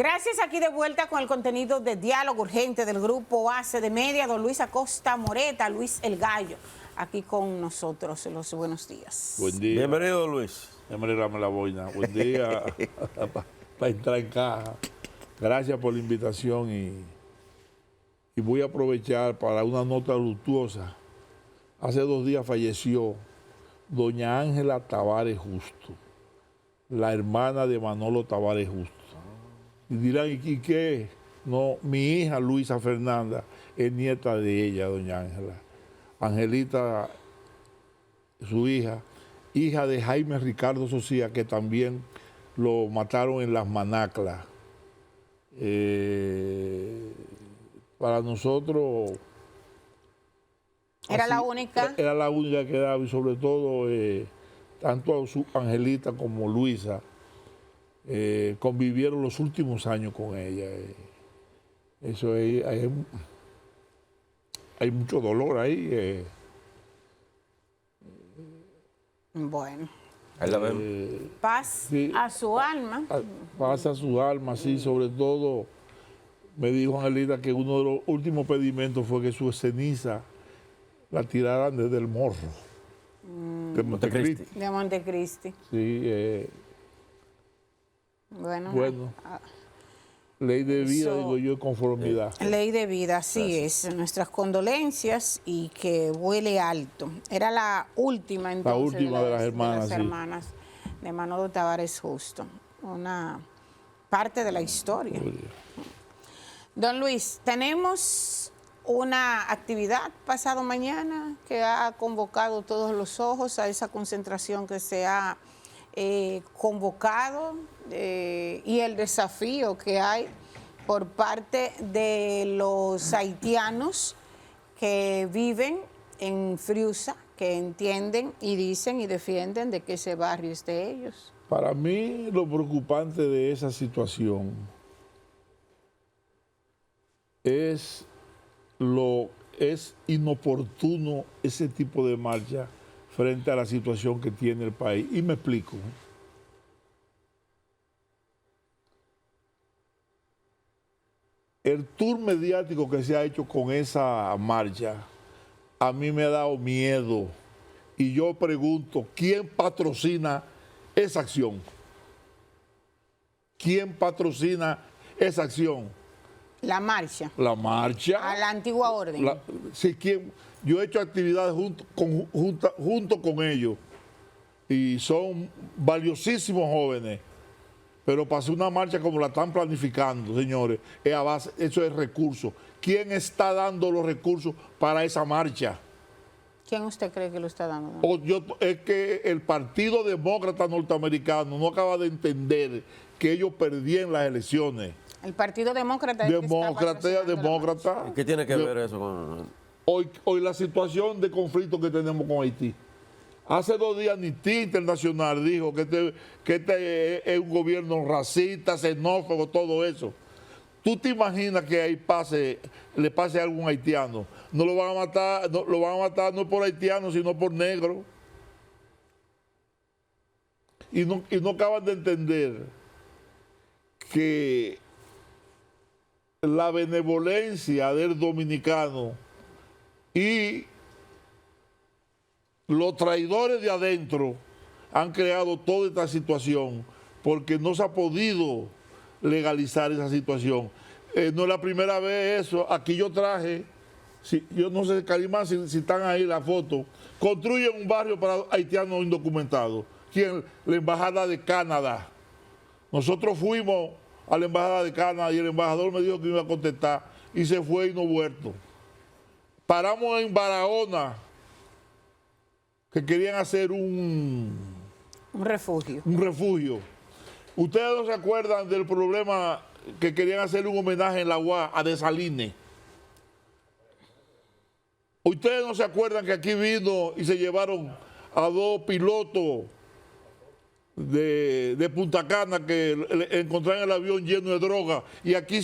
Gracias, aquí de vuelta con el contenido de Diálogo Urgente del Grupo ACE de Media, don Luis Acosta Moreta, Luis el Gallo, aquí con nosotros. Los buenos días. Buen día. Bienvenido, Luis. Déjame la boina. Buen día para entrar en caja. Gracias por la invitación y voy a aprovechar para una nota luctuosa. Hace 2 días falleció doña Ángela Tavares Justo, la hermana de Manolo Tavares Justo. Y dirán, ¿y qué? No, mi hija Luisa Fernanda es nieta de ella, doña Ángela. Angelita, su hija de Jaime Ricardo Socía, que también lo mataron en Las Manaclas. Para nosotros... ¿Era la única? Era la única que daba, y sobre todo, tanto su Angelita como Luisa convivieron los últimos años con ella. Eso hay mucho dolor ahí. Bueno. Ahí la vemos. Paz Sí, a su alma. Paz a su alma, sí, sobre todo me dijo Angelita que uno de los últimos pedimentos fue que su ceniza la tiraran desde el morro de Montecristi. De Montecristi. Sí, Bueno. Ley de vida, digo yo, conformidad. Ley de vida, así es. Nuestras condolencias y que huele alto. Era la última entonces. La última de las hermanas, de las hermanas de Manolo Tavares Justo. Una parte de la historia. Don Luis, tenemos una actividad pasado mañana que ha convocado todos los ojos a esa concentración que se ha convocado y el desafío que hay por parte de los haitianos que viven en Friusa, que entienden y dicen y defienden de que ese barrio es de ellos. Para mí lo preocupante de esa situación es inoportuno ese tipo de marcha frente a la situación que tiene el país. Y me explico. El tour mediático que se ha hecho con esa marcha a mí me ha dado miedo. Y yo pregunto, ¿quién patrocina esa acción? ¿Quién patrocina esa acción? La marcha. La marcha. A la antigua orden. Sí, yo he hecho actividades junto con ellos y son valiosísimos jóvenes, pero para hacer una marcha como la están planificando, señores, eso es recursos. ¿Quién está dando los recursos para esa marcha? ¿Quién usted cree que lo está dando? Es que el Partido Demócrata Norteamericano no acaba de entender que ellos perdían las elecciones. El Partido Demócrata es Demócrata. ¿Qué tiene que ver eso con...? Hoy la situación de conflicto que tenemos con Haití. Hace 2 días Amnistía Internacional dijo que este es un gobierno racista, xenófobo, todo eso. ¿Tú te imaginas que ahí le pase a algún haitiano? No lo van a matar no por haitiano, sino por negro. Y no acaban de entender que la benevolencia del dominicano y los traidores de adentro han creado toda esta situación porque no se ha podido legalizar esa situación. No es la primera vez eso. Aquí yo traje, yo no sé, Carimán, si están ahí la foto, construyen un barrio para haitianos indocumentados. ¿Quién? La Embajada de Canadá. Nosotros fuimos a la Embajada de Canadá y el embajador me dijo que iba a contestar y se fue y no ha vuelto. Paramos en Barahona, que querían hacer un refugio. ¿Ustedes no se acuerdan del problema que querían hacer un homenaje en la UAS a Dessalines? ¿Ustedes no se acuerdan que aquí vino y se llevaron a 2 pilotos de Punta Cana que encontraron el avión lleno de droga y aquí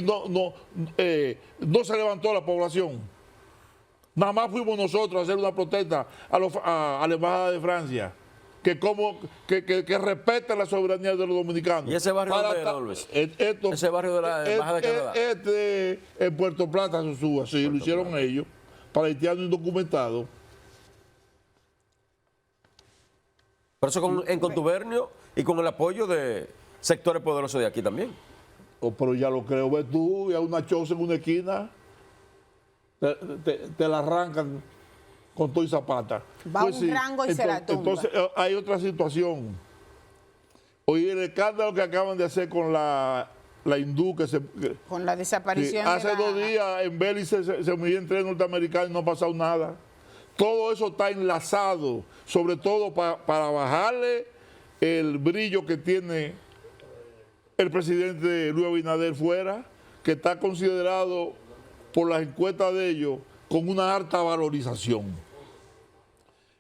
no se levantó la población? Nada más fuimos nosotros a hacer una protesta a la Embajada de Francia, que respeten la soberanía de los dominicanos. ¿Y ese barrio dónde era, don Luis? Ese barrio de la Embajada de Canadá. En Puerto Plata, Sosúa, sí, lo hicieron ellos, para haitianos indocumentados. Por eso en contubernio y con el apoyo de sectores poderosos de aquí también. Oh, pero ya lo creo, ves tú, y a una choza en una esquina, te la arrancan con todo y zapata. Va un rango y se la tumba. Entonces, hay otra situación. Oye, el escándalo que acaban de hacer con la hindú con la desaparición hace 2 días en Belice se murió en tren norteamericano y no ha pasado nada. Todo eso está enlazado, sobre todo para bajarle el brillo que tiene el presidente Luis Abinader fuera, que está considerado por las encuestas de ellos con una alta valorización.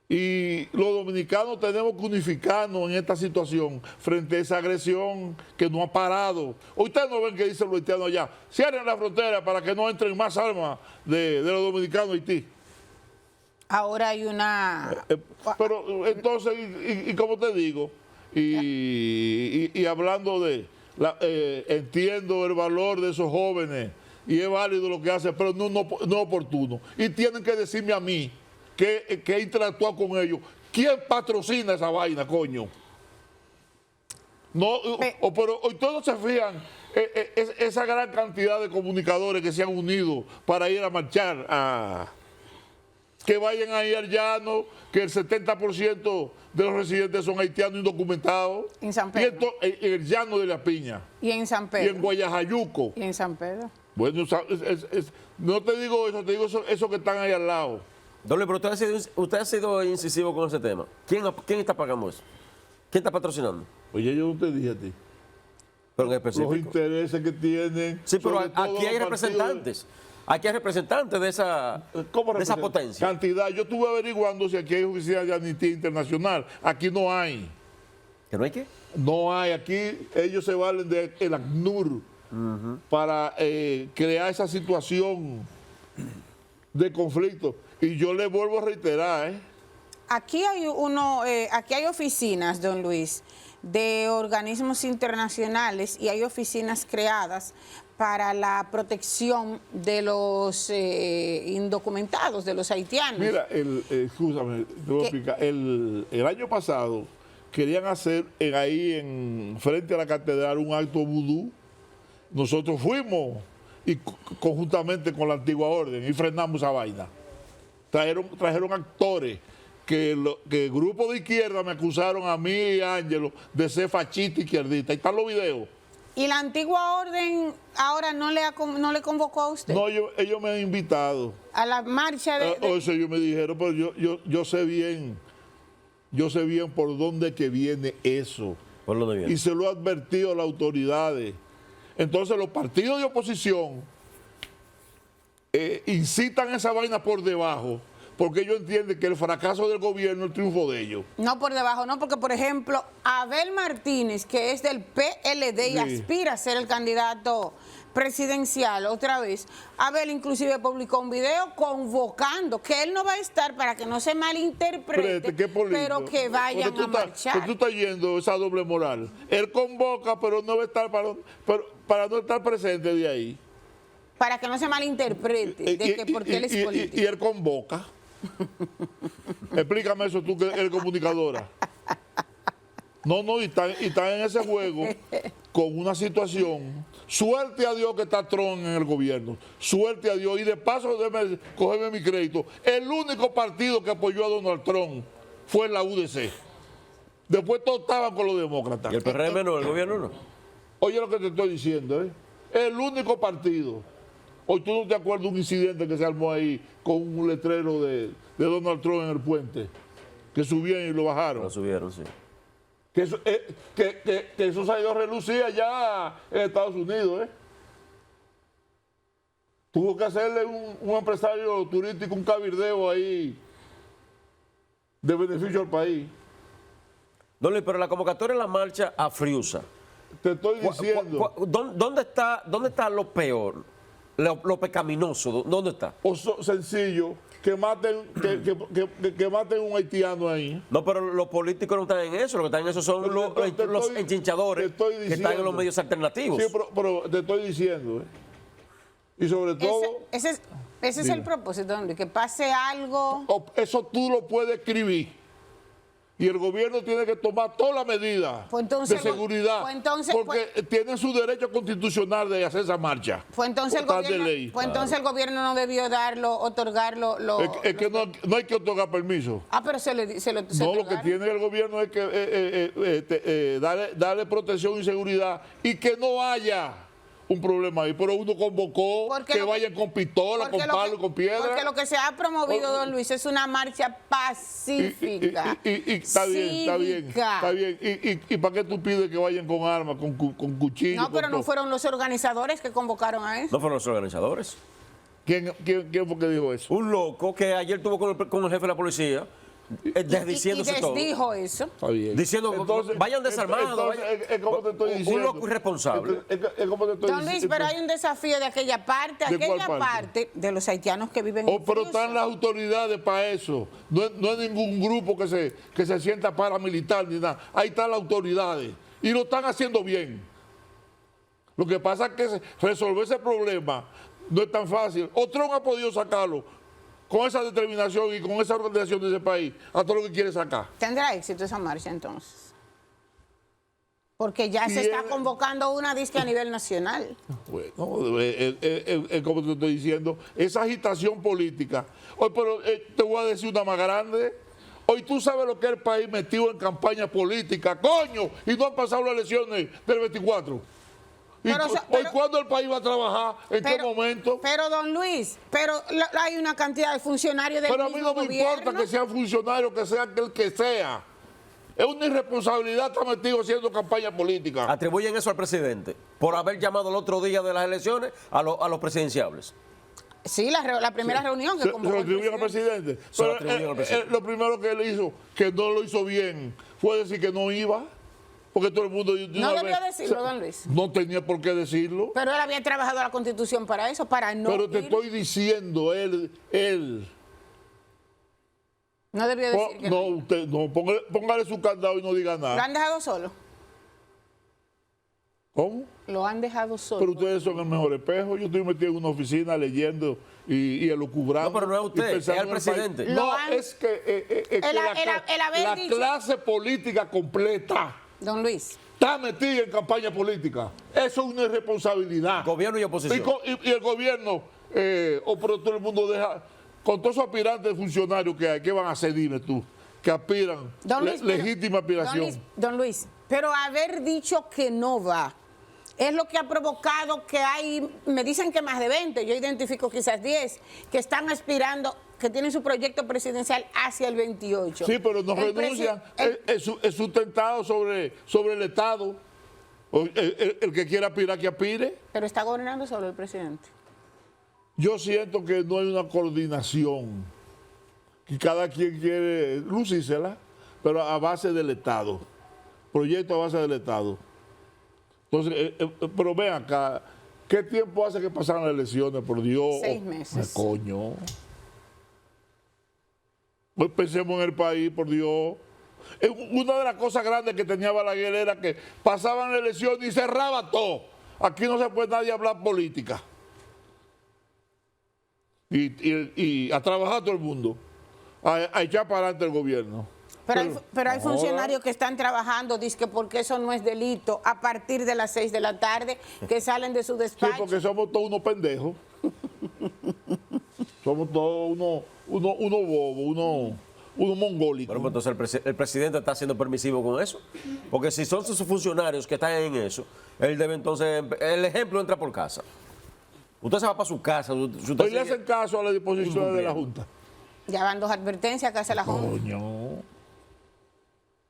Y los dominicanos tenemos que unificarnos en esta situación frente a esa agresión que no ha parado. Ustedes no ven que dicen los haitianos allá, cierren la frontera para que no entren más armas de los dominicanos a Haití. Ahora hay una... Pero entonces, y como te digo, y hablando de... entiendo el valor de esos jóvenes y es válido lo que hacen, pero no oportuno. Y tienen que decirme a mí que he interactuado con ellos. ¿Quién patrocina esa vaina, coño? No, pero hoy todos se fijan esa gran cantidad de comunicadores que se han unido para ir a marchar, que vayan ahí al llano, que el 70% de los residentes son haitianos indocumentados. En San Pedro. Y en el llano de la Piña. Y en San Pedro. Y en Guayajayuco. Y en San Pedro. Bueno, no te digo eso, te digo eso que están ahí al lado. Don Luis, pero usted ha sido incisivo con ese tema. ¿Quién está pagando eso? ¿Quién está patrocinando? Oye, yo no te dije a ti. Pero en específico. Los intereses que tienen. Sí, pero aquí hay representantes. Aquí hay representantes de esa potencia. Cantidad. Yo estuve averiguando si aquí hay oficinas de Amnistía Internacional. Aquí no hay. ¿Que no hay qué? No hay. Aquí ellos se valen del ACNUR para crear esa situación de conflicto. Y yo le vuelvo a reiterar, Aquí hay oficinas, don Luis, de organismos internacionales y hay oficinas creadas para la protección de los indocumentados, de los haitianos. Mira, escúchame, te voy a explicar. El año pasado querían hacer ahí frente a la catedral un acto vudú. Nosotros fuimos y conjuntamente con la antigua orden y frenamos esa vaina. Trajeron actores que el grupo de izquierda me acusaron a mí y a Ángelo de ser fachista izquierdista. Ahí están los videos. ¿Y la antigua orden ahora no le convocó a usted? No, ellos me han invitado. A la marcha de... Eso ellos me dijeron, pero yo sé bien por dónde que viene eso. ¿Por dónde viene? Y se lo he advertido a las autoridades. Entonces los partidos de oposición incitan esa vaina por debajo, porque ellos entienden que el fracaso del gobierno es el triunfo de ellos. No por debajo, no, porque por ejemplo, Abel Martínez, que es del PLD y aspira a ser el candidato presidencial otra vez, Abel inclusive publicó un video convocando que él no va a estar para que no se malinterprete, pero que vayan a marchar. Tú estás yendo esa doble moral. Él convoca, pero no va a estar para no estar presente de ahí. Para que no se malinterprete, porque él es político. Y él convoca. Explícame eso tú, que eres comunicadora. No, y están en ese juego con una situación. Suerte a Dios que está Trump en el gobierno. Suerte a Dios. Y de paso, déjame cogerme mi crédito. El único partido que apoyó a Donald Trump fue la UDC. Después todos estaban con los demócratas. ¿Y el PRM no, el gobierno no? Oye lo que te estoy diciendo, el único partido. Hoy tú no te acuerdas de un incidente que se armó ahí con un letrero de Donald Trump en el puente, que subían y lo bajaron. Lo subieron, sí. Que eso se ha ido a relucir allá en Estados Unidos, Tuvo que hacerle un empresario turístico un cabildeo ahí de beneficio al país. Don Luis, pero la convocatoria en la marcha a Friusa. Te estoy diciendo. ¿Dónde está lo peor? Lo pecaminoso, ¿dónde está? Sencillo, que maten un haitiano ahí. No, pero los políticos no están en eso, lo que están en eso son los enchinchadores que están en los medios alternativos. Sí, pero te estoy diciendo, y sobre todo... Ese es el propósito, hombre, que pase algo... Eso tú lo puedes escribir. Y el gobierno tiene que tomar todas las medidas de seguridad, porque tienen su derecho constitucional de hacer esa marcha. Entonces el gobierno no debió otorgarlo. Es que no hay que otorgar permiso. Pero se no, lo que tiene el gobierno es que darle protección y seguridad y que no haya un problema ahí, pero uno convocó que vayan con pistola, con palo y con piedra. Porque lo que se ha promovido, don Luis, es una marcha pacífica. Y está bien. ¿Y para qué tú pides que vayan con armas, con cuchillos? No, pero no fueron los organizadores que convocaron a eso. No fueron los organizadores. ¿Quién fue que dijo eso? Un loco que ayer tuvo con el jefe de la policía. Desdiciéndose todo. Dijo eso. Está bien. Diciendo, vayan desarmados. Es como te estoy diciendo. Un loco irresponsable. Es como te estoy Don Luis, pero hay un desafío de aquella parte. Aquella parte de los haitianos que viven en pero están las autoridades para eso. No es ningún grupo que se sienta paramilitar ni nada. Ahí están las autoridades. Y lo están haciendo bien. Lo que pasa es que resolver ese problema no es tan fácil. Trump ha podido sacarlo con esa determinación y con esa organización de ese país, a todo lo que quiere sacar. ¿Tendrá éxito esa marcha entonces? Porque ya se está convocando una disque a nivel nacional. Bueno, como te estoy diciendo, esa agitación política. Hoy, pero te voy a decir una más grande. Hoy tú sabes lo que es el país metido en campaña política, coño, y no han pasado las elecciones del 24. Hoy, ¿cuándo el país va a trabajar? ¿En qué momento? Pero, don Luis, hay una cantidad de funcionarios del mismo gobierno. Pero a mí no me importa que sean funcionarios, que sea el que sea. Es una irresponsabilidad estar metido haciendo campaña política. Atribuyen eso al presidente por haber llamado el otro día de las elecciones a los presidenciables. Sí, la primera reunión que convocó. Se lo atribuyen al presidente. Lo primero que él hizo, que no lo hizo bien, fue decir que no iba. Porque todo el mundo... No debió decirlo, don Luis. No tenía por qué decirlo. Pero él había trabajado la Constitución para eso, para no Pero te estoy diciendo, él... No debió decir que no. Usted no, póngale su candado y no diga nada. ¿Lo han dejado solo? ¿Cómo? Lo han dejado solo. Pero ustedes son el mejor espejo. Yo estoy metido en una oficina leyendo y elucubrando. No, pero no es usted, es el presidente. No, es que la clase política completa... Don Luis. Está metida en campaña política. Eso es una irresponsabilidad. Gobierno y oposición. Y el gobierno, pero todo el mundo deja, con todos esos aspirantes funcionarios que hay, ¿qué van a hacer? Dime tú, que aspiran, legítima aspiración. Don Luis, pero haber dicho que no va, es lo que ha provocado que hay, me dicen que más de 20, yo identifico quizás 10, que están aspirando, que tienen su proyecto presidencial hacia el 28. Sí, pero no renuncian. Es sustentado sobre el Estado. El que quiera aspirar, que aspire. Pero está gobernando solo el presidente. Yo siento que no hay una coordinación. Que cada quien quiere lucírsela, pero a base del Estado. Proyecto a base del Estado. Entonces, pero ven acá, ¿qué tiempo hace que pasaron las elecciones? Por Dios. 6 meses. Coño. Pues pensemos en el país, por Dios. Una de las cosas grandes que tenía Balaguer era que pasaban la elección y cerraba todo. Aquí no se puede nadie hablar política. Y a trabajar todo el mundo. A echar para adelante el gobierno. Pero hay funcionarios que están trabajando, dizque porque eso no es delito, a partir de las 6 de la tarde, que salen de su despacho. Sí, porque somos todos unos pendejos. Somos todos unos bobos, unos mongólicos. Bueno, pues entonces el presidente está siendo permisivo con eso. Porque si son sus funcionarios que están en eso, él debe entonces, el ejemplo entra por casa. Usted se va para su casa. Hoy le hacen caso a las disposiciones de la Junta. Ya van 2 advertencias que hace la Junta. Coño.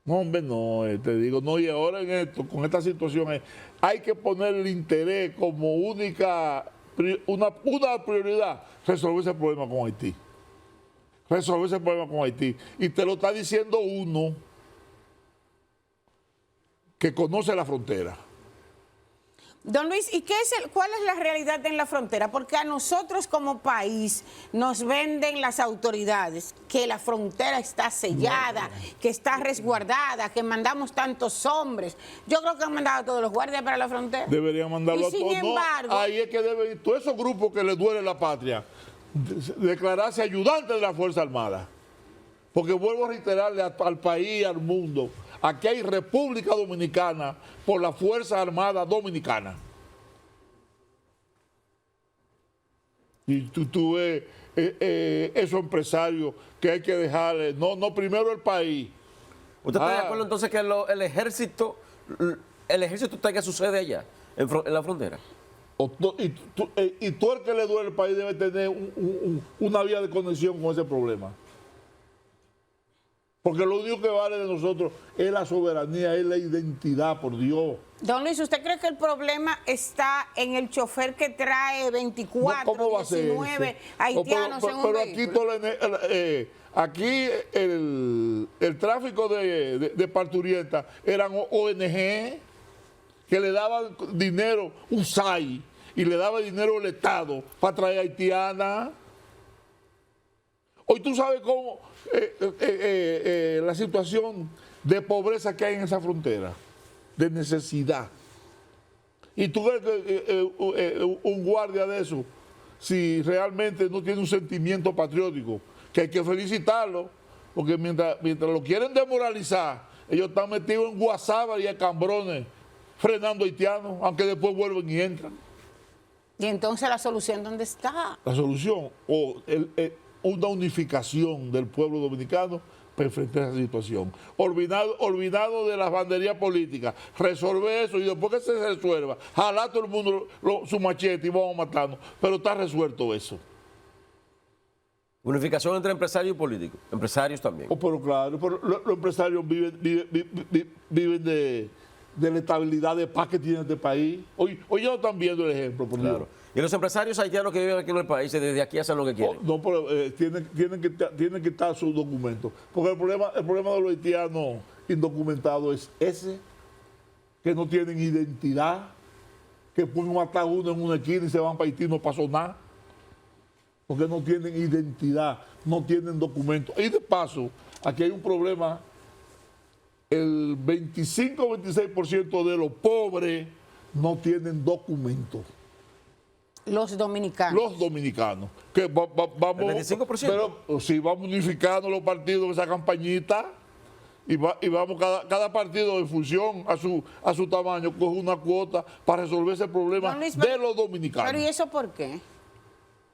No, hombre, no, te digo, no, y ahora en esto, con esta situación, hay que poner el interés como una prioridad, resolver ese problema con Haití. Resolver ese problema con Haití. Y te lo está diciendo uno que conoce la frontera. Don Luis, ¿y cuál es la realidad en la frontera? Porque a nosotros como país nos venden las autoridades que la frontera está sellada, que está resguardada, que mandamos tantos hombres. Yo creo que han mandado a todos los guardias para la frontera. Deberían mandarlo a todos. Sin embargo, ahí es que deben ir todos esos grupos que les duele la patria, declararse ayudantes de la Fuerza Armada. Porque vuelvo a reiterarle al país y al mundo, aquí hay República Dominicana por la Fuerza Armada Dominicana. Y tú ves esos empresarios que hay que dejarle, no primero el país. ¿Usted está de acuerdo entonces que el ejército está que sucede allá, en la frontera? Y tú el que le duele al país debe tener una vía de conexión con ese problema. Porque lo único que vale de nosotros es la soberanía, es la identidad, por Dios. Don Luis, ¿usted cree que el problema está en el chofer que trae 24, ¿Cómo va a ser 19 haitianos en un pero vehículo? aquí el tráfico de parturientas eran ONG que le daban dinero, USAID, y le daba dinero al Estado para traer haitianas. Hoy tú sabes cómo la situación de pobreza que hay en esa frontera, de necesidad. Y tú ves que un guardia de eso, si realmente no tiene un sentimiento patriótico, que hay que felicitarlo, porque mientras lo quieren desmoralizar, ellos están metidos en guasábara y a cambrones, frenando haitianos, aunque después vuelven y entran. Y entonces la solución, ¿dónde está? La solución, una unificación del pueblo dominicano para enfrentar esa situación. Olvidado de las banderías políticas, resolver eso y después que se resuelva, jalar todo el mundo su machete y vamos matando. Pero está resuelto eso. Unificación entre empresarios y políticos, empresarios también. Pero claro, los empresarios viven de la estabilidad de paz que tiene este país. Hoy ya están viendo el ejemplo, por Claro. Dios. Y los empresarios haitianos que viven aquí en el país, desde aquí hacen lo que quieren. No, pero tienen que estar sus documentos. Porque el problema de los haitianos indocumentados es ese, que no tienen identidad, que pueden matar uno en una esquina y se van para Haití y no pasó nada. Porque no tienen identidad, no tienen documentos. Y de paso, aquí hay un problema. El 25 o 26% de los pobres no tienen documentos. Los dominicanos. Los dominicanos. Que vamos, ¿El 25%? Pero si vamos unificando los partidos en esa campañita y vamos cada partido en función a su tamaño, coge una cuota para resolver ese problema Don Luis, de los dominicanos. Pero ¿y eso por qué?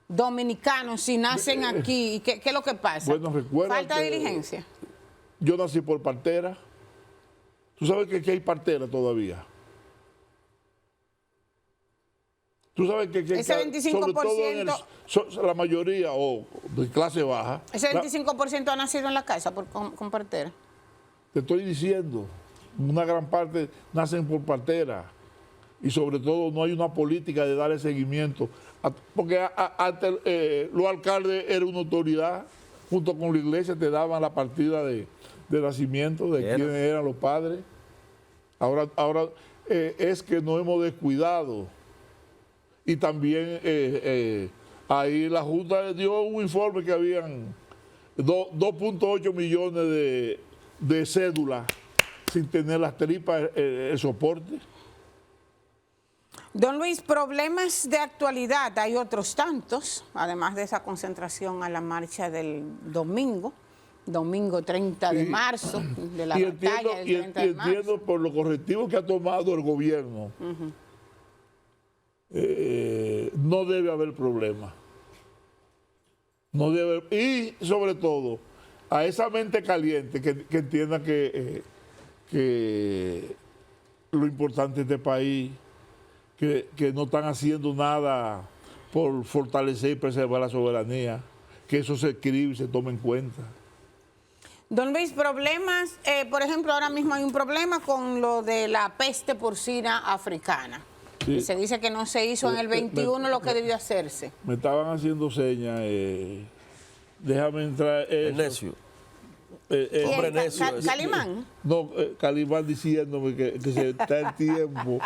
Dominicanos, si nacen aquí, ¿qué es lo que pasa? Bueno, recuerda Falta de que diligencia. Yo nací por partera. Tú sabes que aquí hay partera todavía. Tú sabes que ese 25%, sobre todo la mayoría o de clase baja. Ese 25% ha nacido en la casa con partera. Te estoy diciendo, una gran parte nacen por partera y sobre todo no hay una política de darle seguimiento. Porque antes los alcaldes eran una autoridad, junto con la iglesia te daban la partida de nacimiento de quiénes eran los padres. Ahora es que nos hemos descuidado. Y también ahí la Junta dio un informe que habían 2.8 millones de cédulas sin tener las tripas, el soporte. Don Luis, problemas de actualidad, hay otros tantos, además de esa concentración a la marcha del domingo 30 de marzo, de la batalla del 30 de marzo. Entiendo por los correctivos que ha tomado el gobierno. No debe haber problema. No debe haber, y sobre todo a esa mente caliente que entienda que lo importante de este país, que no están haciendo nada por fortalecer y preservar la soberanía, que eso se escribe y se tome en cuenta. Don Luis, problemas, por ejemplo, ahora mismo hay un problema con lo de la peste porcina africana. Sí. Se dice que no se hizo en el 21 lo que debió hacerse. Me estaban haciendo señas, déjame entrar. El necio. Hombre necio. Calimán. No, Calimán diciéndome que se está el tiempo.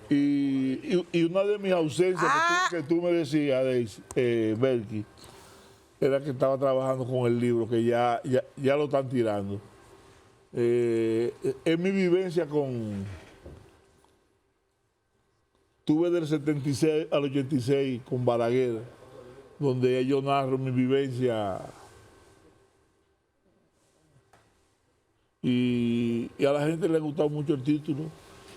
Y una de mis ausencias que tú me decías, Belki, era que estaba trabajando con el libro, que ya lo están tirando. Es mi vivencia tuve del 76 al 86 con Balaguer, donde yo narro mi vivencia. Y a la gente le ha gustado mucho el título.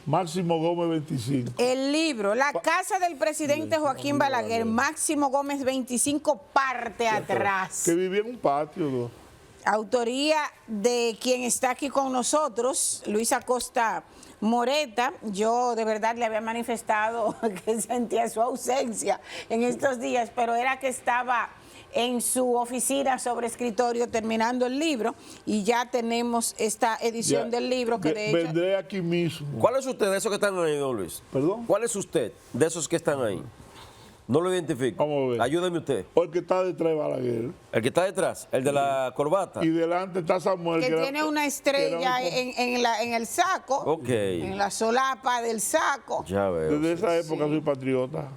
Máximo Gómez 25. El libro, La casa del presidente Joaquín Balaguer, Máximo Gómez 25, parte atrás. Que vivía en un patio, ¿no? Autoría de quien está aquí con nosotros, Luis Acosta Moreta. Yo de verdad le había manifestado que sentía su ausencia en estos días, pero era que estaba en su oficina sobre escritorio terminando el libro y ya tenemos esta edición del libro que de hecho... Vendré aquí mismo. ¿Cuál es usted de esos que están ahí, don Luis? ¿Perdón? ¿Cuál es usted de esos que están ahí? No lo identifico. Vamos a ver. Ayúdeme usted. O el que está detrás de Balaguer. El que está detrás, el de la corbata. Y delante está Samuel. que tiene una estrella en el saco, Ok. en la solapa del saco. Ya veo. Desde esa época soy patriota.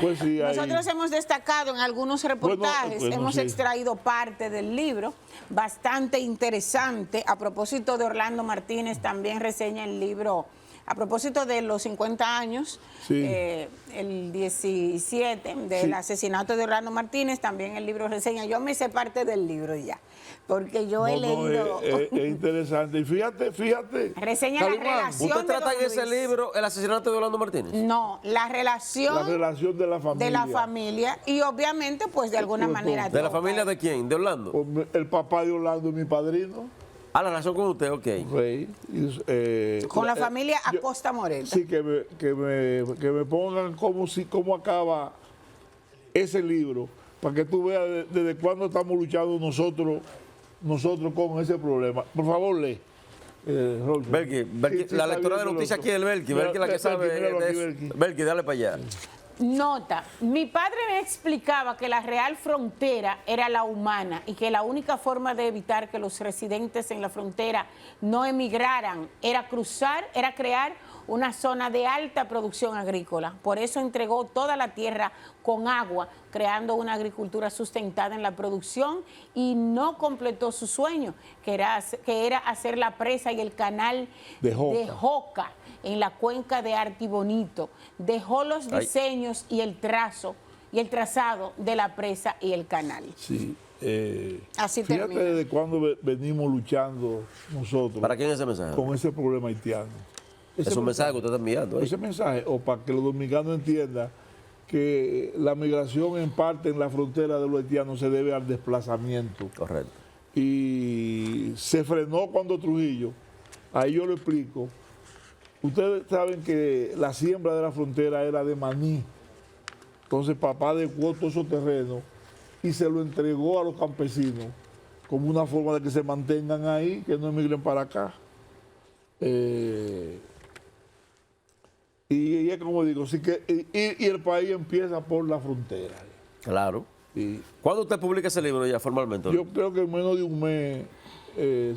Pues sí, ahí. Nosotros hemos destacado en algunos reportajes, Bueno, hemos sí. extraído parte del libro, bastante interesante. A propósito de Orlando Martínez, también reseña el libro, a propósito de los 50 años, Sí. el 17 del Sí. asesinato de Orlando Martínez, también el libro reseña. Yo me hice parte del libro ya, porque yo he leído... Es interesante. Y fíjate. Reseña la Calimán, relación. ¿Usted de trata don en ese Luis. libro el asesinato de Orlando Martínez? No, la relación de la familia. de la familia y obviamente pues de alguna Sobre manera... ¿De la toca. familia de quién? ¿De Orlando? El papá de Orlando es mi padrino, Ah, la relación con usted, ok. Rey. Con la familia yo- Acosta Moreta. Sí, que me pongan cómo acaba ese libro, para que tú veas desde cuándo estamos luchando nosotros con ese problema. Por favor, lee. Rolfo. Belki, Sí, la está lectora de bien, noticias Rolfo. aquí es Belki, Belki la que Belki, sabe míralo de aquí, eso. Belki. Belki, dale para allá. Nota, mi padre me explicaba que la real frontera era la humana y que la única forma de evitar que los residentes en la frontera no emigraran era crear una zona de alta producción agrícola. Por eso entregó toda la tierra con agua, creando una agricultura sustentada en la producción y no completó su sueño, que era hacer la presa y el canal De Joca. de Joca en la cuenca de Artibonito. Dejó los diseños y el trazado de la presa y el canal. Sí. Así Fíjate termina. desde cuándo venimos luchando nosotros ¿Para quién es ese mensaje? con ese problema haitiano. Es un mensaje que usted está enviando. ¿eh? Ese mensaje, o para que los dominicanos entiendan que la migración en parte en la frontera de los haitianos se debe al desplazamiento. Correcto. Y se frenó cuando Trujillo, ahí yo lo explico. Ustedes saben que la siembra de la frontera era de maní. Entonces papá adecuó todos esos terrenos y se lo entregó a los campesinos como una forma de que se mantengan ahí, que no emigren para acá. Y es como digo, sí que, y el país empieza por la frontera. Claro. Y ¿Cuándo usted publica ese libro ya formalmente? yo creo que en menos de un mes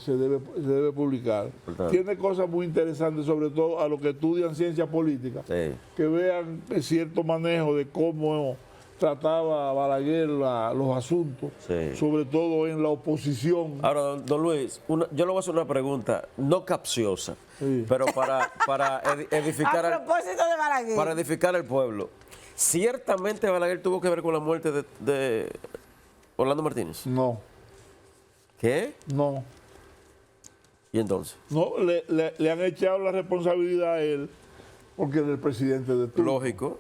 se debe publicar. Importante. Tiene cosas muy interesantes, sobre todo a los que estudian ciencia política, Sí. que vean cierto manejo de cómo trataba Balaguer los asuntos, Sí. sobre todo en la oposición. Ahora, don Luis, yo le voy a hacer una pregunta, no capciosa, Sí. pero para edificar, A propósito de Balaguer. para edificar el pueblo. Ciertamente Balaguer tuvo que ver con la muerte de Orlando Martínez. No, ¿Qué? no. ¿Y entonces? No, le han echado la responsabilidad a él porque es el presidente de turno. Lógico.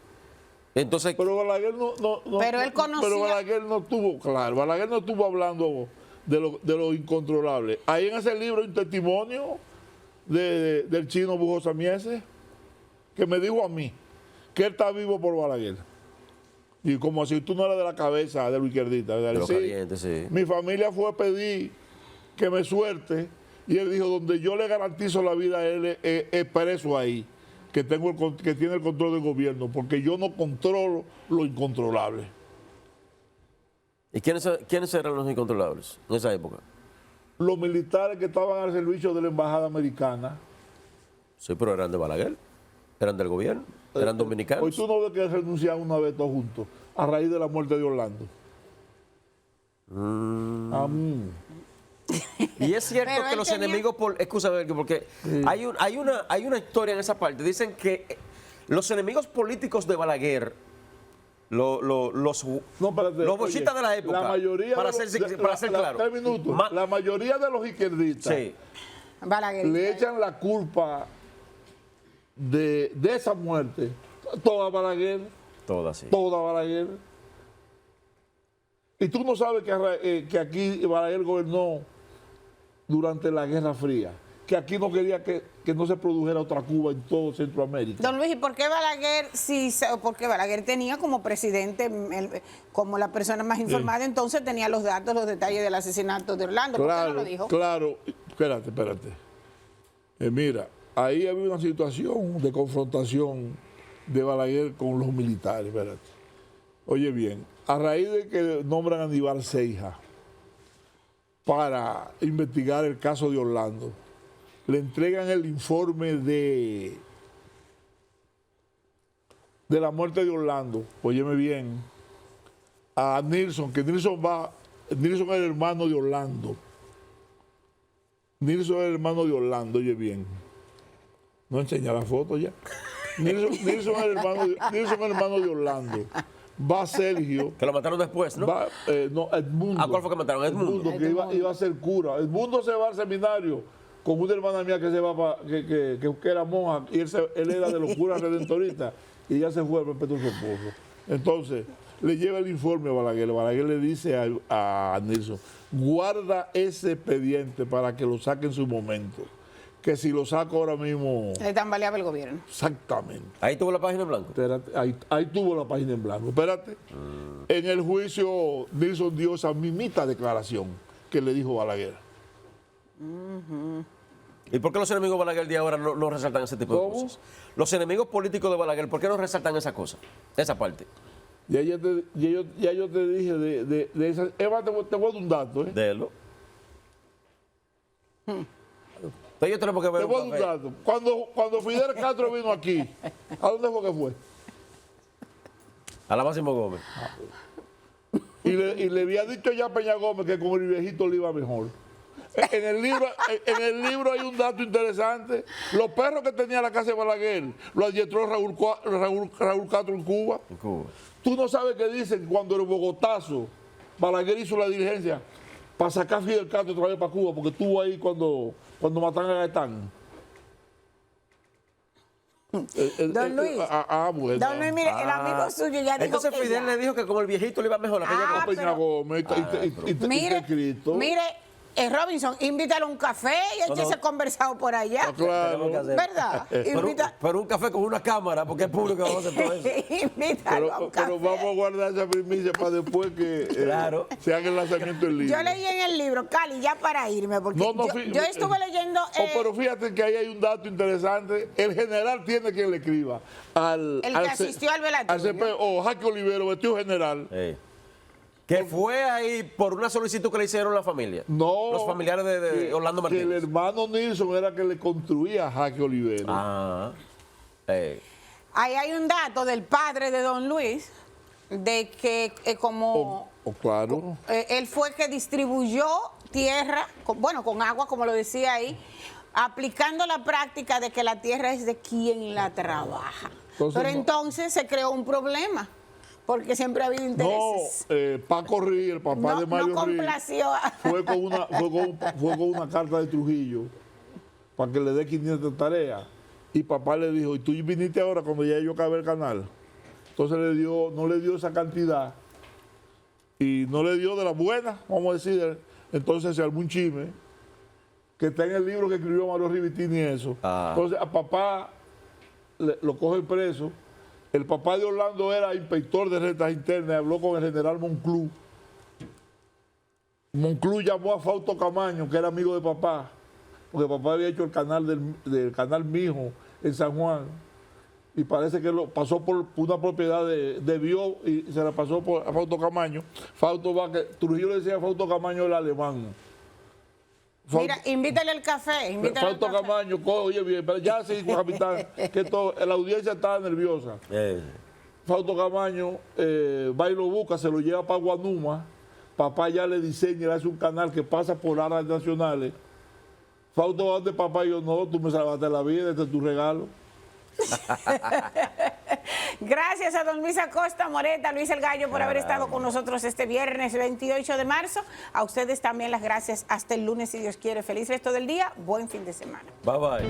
Entonces, Pero Balaguer no, Pero él conocía- Pero Balaguer no estuvo, claro, Balaguer no estuvo hablando de lo incontrolable. Ahí en ese libro hay un testimonio del chino Bujosa Miese que me dijo a mí que él está vivo por Balaguer. Y como si tú no eras de la cabeza de los izquierdistas. ¿Verdad? de los Sí, calientes, sí. mi familia fue a pedir que me suelte y él dijo, donde yo le garantizo la vida a él es preso ahí, que tiene el control del gobierno, porque yo no controlo lo incontrolable. ¿Y quiénes eran los incontrolables en esa época? Los militares que estaban al servicio de la embajada americana, Sí, pero eran de Balaguer, eran del gobierno, eran dominicanos. Hoy tú no ves que renunciaron una vez todos juntos a raíz de la muerte de Orlando. Y es cierto Pero que él los tenía- enemigos, escúchame, porque hay una historia en esa parte. Dicen que los enemigos políticos de Balaguer, los No, espérate, los oye, bochistas de la época, la mayoría para de los- ser, para ser claro, 3 minutos. ma- La mayoría de los izquierdistas sí, Balaguer. le echan la culpa de esa muerte. Toda Balaguer, todas sí. toda Balaguer. Y tú no sabes que aquí Balaguer gobernó durante la Guerra Fría, que aquí no quería que no se produjera otra Cuba en todo Centroamérica. Don Luis, ¿y por qué Balaguer, porque Balaguer tenía como presidente, como la persona más informada, entonces tenía los datos, los detalles del asesinato de Orlando? ¿Por qué no lo dijo? Claro. Espérate. Mira, ahí había una situación de confrontación de Balaguer con los militares, espérate. Oye bien, a raíz de que nombran a Aníbal Seija para investigar el caso de Orlando, le entregan el informe de la muerte de Orlando, óyeme bien, a Nilsson, que Nilsson es el hermano de Orlando. Nilsson es el hermano de Orlando, oye bien. No enseña la foto ya. Nilsson es el hermano de Orlando. Va Sergio. Que lo mataron después, ¿no? Va, no, Edmundo. ¿A cuál fue que mataron? Edmundo. Que iba a ser cura. Edmundo se va al seminario con una hermana mía que se va que era monja y él era de los curas redentoristas y ella se fue al respeto de su esposo. Entonces, le lleva el informe a Balaguer. Balaguer le dice a Nilsson, guarda ese expediente para que lo saque en su momento. Que si lo saco ahora mismo... Le tambaleaba el gobierno. Exactamente. Ahí tuvo la página en blanco. Espérate, ahí tuvo la página en blanco. Espérate. En el juicio, Nilsson dio esa mismita declaración que le dijo Balaguer. ¿Y por qué los enemigos de Balaguer de ahora no resaltan ese tipo de ¿Cómo? cosas? Los enemigos políticos de Balaguer, ¿por qué no resaltan esa cosa? Esa parte. Ya yo te dije de esa... Eva, te voy a dar un dato. De él. Entonces yo tenemos que ver Te voy a dar un dato. Cuando Fidel Castro vino aquí, ¿a dónde fue que fue? a la Máximo Gómez. Y le había dicho ya a Peña Gómez que con el viejito le iba mejor. En el libro hay un dato interesante. Los perros que tenía la casa de Balaguer los adiestró Raúl Castro en Cuba. En Cuba. Tú no sabes qué dicen cuando el Bogotazo, Balaguer hizo la diligencia para sacar a Fidel Castro otra vez para Cuba, porque estuvo ahí cuando mataron a Gaetán. Don Luis. Bueno. Don Luis, mire, el amigo suyo ya dijo Entonces que Fidel ya. le dijo que como el viejito le iba mejor a Peña Ah, Gómez. Peña Gómez y Mire, Cristo. mire, Robinson, invítalo a un café y échese conversado por allá. Claro. Tenemos que hacer. ¿Verdad? Pero un café con una cámara, porque es público, vamos a hacer todo eso. Invítalo a un café. Pero vamos a guardar esa primicia para después que Claro. se haga el lanzamiento del libro. Yo leí en el libro, Cali, ya para irme, porque yo estuve leyendo... pero fíjate que ahí hay un dato interesante. El general tiene quien le escriba. El que asistió al velatorio. O Jaque Olivero, vestido general. Que fue ahí por una solicitud que le hicieron la familia. No. Los familiares de Orlando Que el Martínez. hermano Nilsson era que le construía a Jaque Olivero. Ah. Ahí hay un dato del padre de Don Luis, de que Claro. él fue que distribuyó tierra, con agua, como lo decía ahí, aplicando la práctica de que la tierra es de quien la trabaja. Pero entonces se creó un problema, porque siempre ha habido intereses. Paco Rí, el papá de Mario no Rí, complació fue con una carta de Trujillo para que le dé 500 tareas. Y papá le dijo, ¿y tú viniste ahora cuando ya yo acabé el canal? Entonces no le dio esa cantidad y no le dio de la buena, vamos a decir. Entonces se armó un chisme que está en el libro que escribió Mario Rivitini y eso. Entonces a papá lo coge preso. El papá de Orlando era inspector de rentas internas y habló con el general Monclú. Monclú llamó a Fausto Camaño, que era amigo de papá, porque papá había hecho el canal del canal Mijo en San Juan. Y parece que lo pasó por una propiedad de Bio y se la pasó a Fausto Camaño. Trujillo le decía a Fausto Camaño el alemán. Mira, invítale al café, invítale al Fausto café. Camaño, oye bien, pero ya sí, capitán, que la audiencia está nerviosa. Fausto Camaño va y lo busca, se lo lleva para Guanuma. Papá ya le diseña, le hace un canal que pasa por áreas nacionales. Fausto, ¿dónde papá? Y yo, no, tú me salvaste la vida, este es tu regalo. Gracias a don Luis Acosta Moreta, Luis el Gallo, por haber estado con nosotros este viernes 28 de marzo. A ustedes también las gracias. Hasta el lunes, si Dios quiere. Feliz resto del día. Buen fin de semana. Bye, bye.